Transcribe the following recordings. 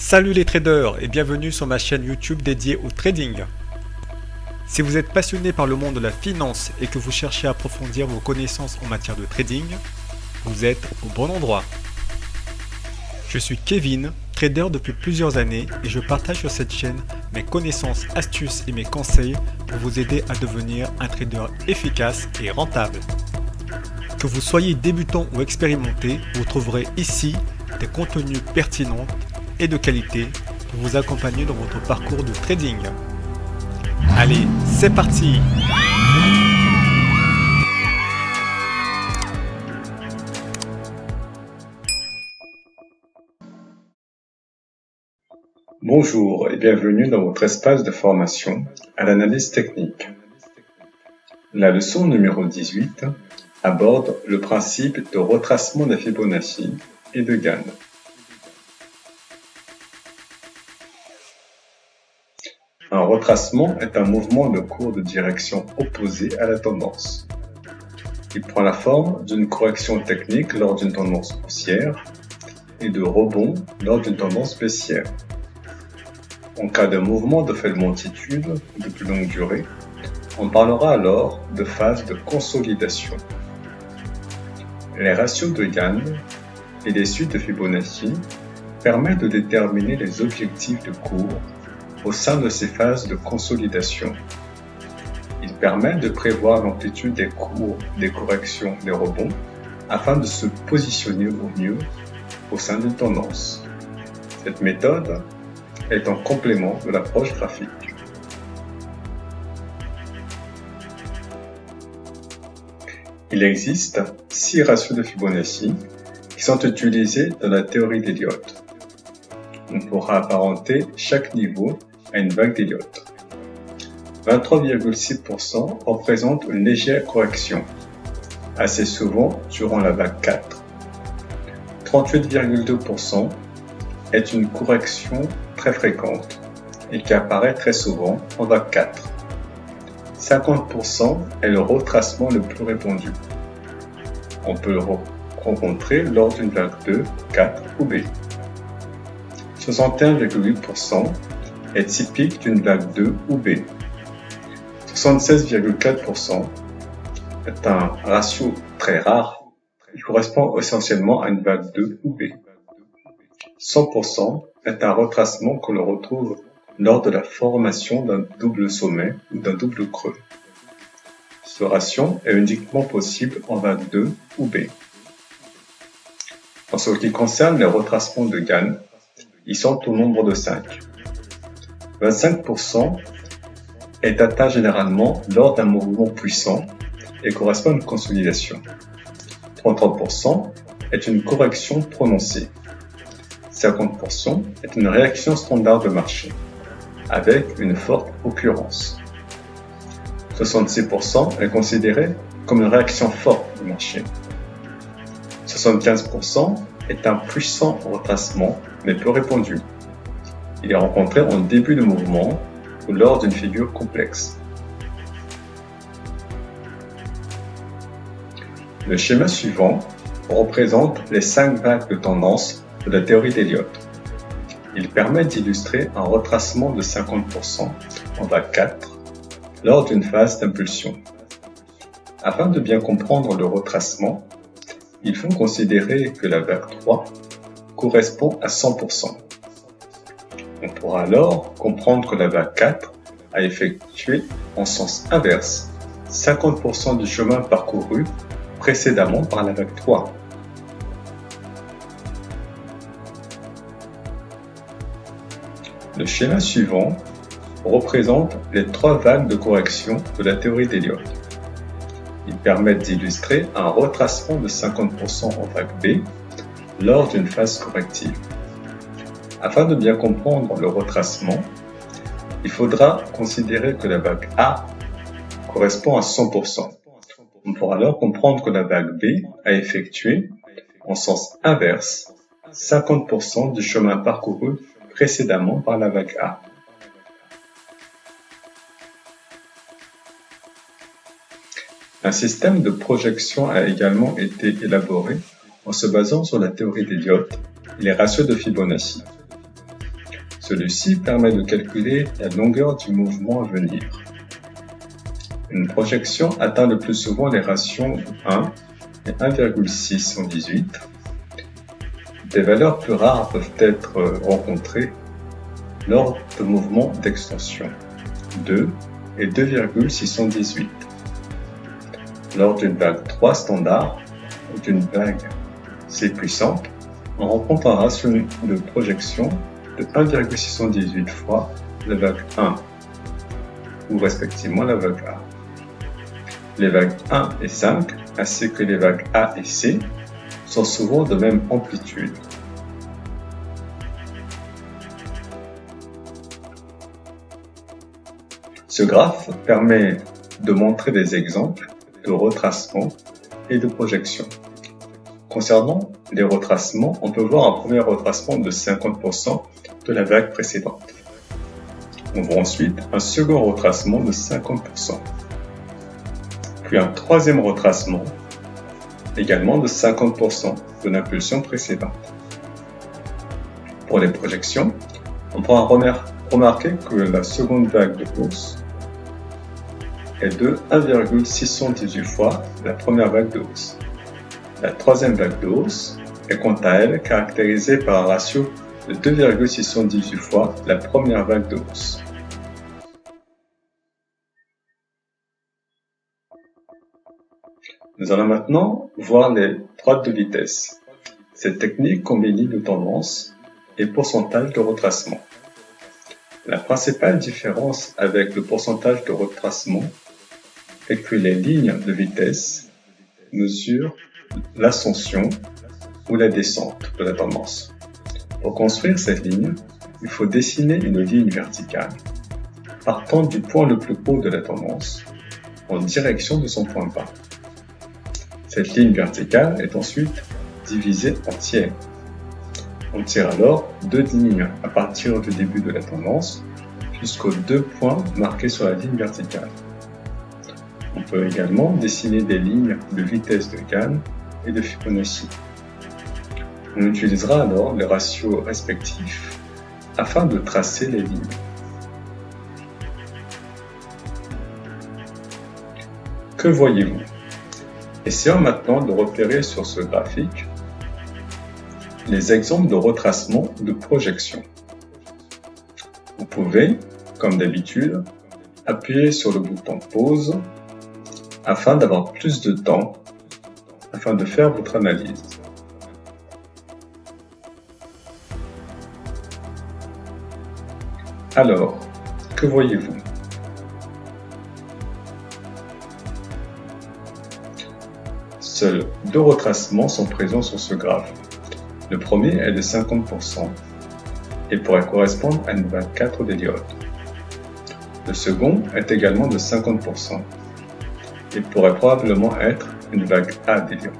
Salut les traders et bienvenue sur ma chaîne YouTube dédiée au trading. Si vous êtes passionné par le monde de la finance et que vous cherchez à approfondir vos connaissances en matière de trading, vous êtes au bon endroit. Je suis Kevin, trader depuis plusieurs années et je partage sur cette chaîne mes connaissances, astuces et mes conseils pour vous aider à devenir un trader efficace et rentable. Que vous soyez débutant ou expérimenté, vous trouverez ici des contenus pertinents et de qualité pour vous accompagner dans votre parcours de trading. Allez, c'est parti! Bonjour et bienvenue dans votre espace de formation à l'analyse technique. La leçon numéro 18 aborde le principe de retracement de Fibonacci et de Gann. Un retracement est un mouvement de cours de direction opposée à la tendance. Il prend la forme d'une correction technique lors d'une tendance haussière et de rebond lors d'une tendance baissière. En cas de mouvement de faible amplitude ou de plus longue durée, on parlera alors de phase de consolidation. Les ratios de Gann et les suites de Fibonacci permettent de déterminer les objectifs de cours au sein de ces phases de consolidation. Ils permettent de prévoir l'amplitude des cours, des corrections, des rebonds, afin de se positionner au mieux au sein d'une tendance. Cette méthode est en complément de l'approche graphique. Il existe 6 ratios de Fibonacci qui sont utilisés dans la théorie d'Elliott. On pourra apparenter chaque niveau à une vague d'Elliott. 23,6% représente une légère correction, assez souvent durant la vague 4. 38,2% est une correction très fréquente et qui apparaît très souvent en vague 4. 50% est le retracement le plus répandu. On peut le rencontrer lors d'une vague 2, 4 ou B. 61,8% est typique d'une vague 2 ou B. 76,4% est un ratio très rare. Il correspond essentiellement à une vague 2 ou B. 100% est un retracement que l'on retrouve lors de la formation d'un double sommet ou d'un double creux. Ce ratio est uniquement possible en vague 2 ou B. En ce qui concerne les retracements de Gann, ils sont au nombre de 5. 25% est atteint généralement lors d'un mouvement puissant et correspond à une consolidation. 33% est une correction prononcée. 50% est une réaction standard de marché, avec une forte occurrence. 66% est considéré comme une réaction forte du marché. 75% est un puissant retracement, mais peu répandu. Il est rencontré en début de mouvement ou lors d'une figure complexe. Le schéma suivant représente les 5 vagues de tendance de la théorie d'Elliott. Il permet d'illustrer un retracement de 50% en vague 4 lors d'une phase d'impulsion. Afin de bien comprendre le retracement, il faut considérer que la vague 3 correspond à 100%. On pourra alors comprendre que la vague 4 a effectué en sens inverse 50% du chemin parcouru précédemment par la vague 3. Le schéma suivant représente les 3 vagues de correction de la théorie d'Elliott. Ils permettent d'illustrer un retracement de 50% en vague B lors d'une phase corrective. Afin de bien comprendre le retracement, il faudra considérer que la vague A correspond à 100%. On pourra alors comprendre que la vague B a effectué, en sens inverse, 50% du chemin parcouru précédemment par la vague A. Un système de projection a également été élaboré en se basant sur la théorie d'Elliott et les ratios de Fibonacci. Celui-ci permet de calculer la longueur du mouvement à venir. Une projection atteint le plus souvent les ratios 1 et 1,618. Des valeurs plus rares peuvent être rencontrées lors de mouvements d'extension 2 et 2,618. Lors d'une vague 3 standard ou d'une vague C puissante, on rencontre un ratio de projection de 1,618 fois la vague 1 ou respectivement la vague A. Les vagues 1 et 5 ainsi que les vagues A et C sont souvent de même amplitude. Ce graphe permet de montrer des exemples de retracement et de projection. Concernant les retracements, on peut voir un premier retracement de 50% de la vague précédente. On voit ensuite un second retracement de 50%, puis un troisième retracement également de 50% de l'impulsion précédente. Pour les projections, on pourra remarquer que la seconde vague de hausse est de 1,618 fois la première vague de hausse. La troisième vague de hausse est quant à elle caractérisée par un ratio de 2,618 fois la première vague de hausse. Nous allons maintenant voir les droites de vitesse. Cette technique combine ligne de tendance et pourcentage de retracement. La principale différence avec le pourcentage de retracement est que les lignes de vitesse mesurent l'ascension ou la descente de la tendance. Pour construire cette ligne, il faut dessiner une ligne verticale partant du point le plus haut de la tendance en direction de son point bas. Cette ligne verticale est ensuite divisée en tiers. On tire alors deux lignes à partir du début de la tendance jusqu'aux deux points marqués sur la ligne verticale. On peut également dessiner des lignes de vitesse de Gann et de Fibonacci. On utilisera alors les ratios respectifs afin de tracer les lignes. Que voyez-vous? Essayons maintenant de repérer sur ce graphique les exemples de retracement ou de projection. Vous pouvez, comme d'habitude, appuyer sur le bouton pause afin d'avoir plus de temps afin de faire votre analyse. Alors, que voyez-vous? Seuls deux retracements sont présents sur ce graphe. Le premier est de 50% et pourrait correspondre à une vague 4 d'Elliott. Le second est également de 50% et pourrait probablement être une vague A d'Elliott.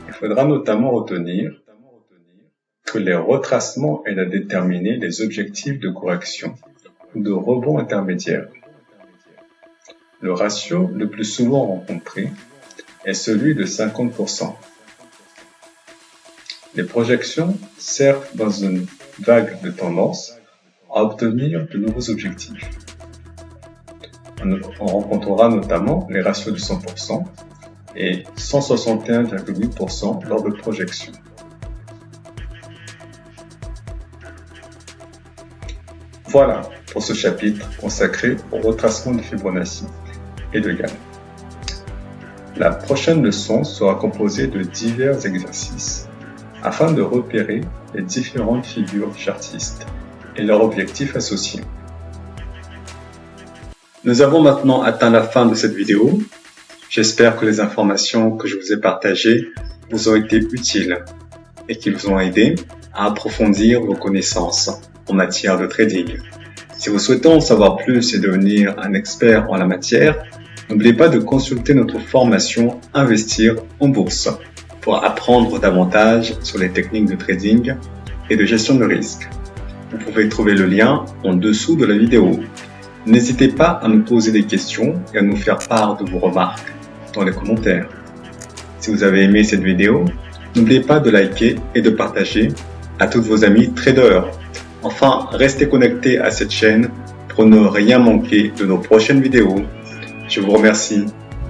Il faudra notamment retenir que les retracements aident à déterminer les objectifs de correction ou de rebond intermédiaire. Le ratio le plus souvent rencontré est celui de 50%. Les projections servent dans une vague de tendance à obtenir de nouveaux objectifs. On rencontrera notamment les ratios de 100% et 161,8% lors de projections. Voilà pour ce chapitre consacré au retracement de Fibonacci et de Gann. La prochaine leçon sera composée de divers exercices afin de repérer les différentes figures chartistes et leurs objectifs associés. Nous avons maintenant atteint la fin de cette vidéo. J'espère que les informations que je vous ai partagées vous ont été utiles et qu'ils vous ont aidé à approfondir vos connaissances en matière de trading. Si vous souhaitez en savoir plus et devenir un expert en la matière, n'oubliez pas de consulter notre formation Investir en bourse pour apprendre davantage sur les techniques de trading et de gestion de risque. Vous pouvez trouver le lien en dessous de la vidéo. N'hésitez pas à nous poser des questions et à nous faire part de vos remarques dans les commentaires. Si vous avez aimé cette vidéo, N'oubliez pas de liker et de partager à tous vos amis traders. Enfin, restez connectés à cette chaîne pour ne rien manquer de nos prochaines vidéos. Je vous remercie.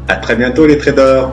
À très bientôt les traders.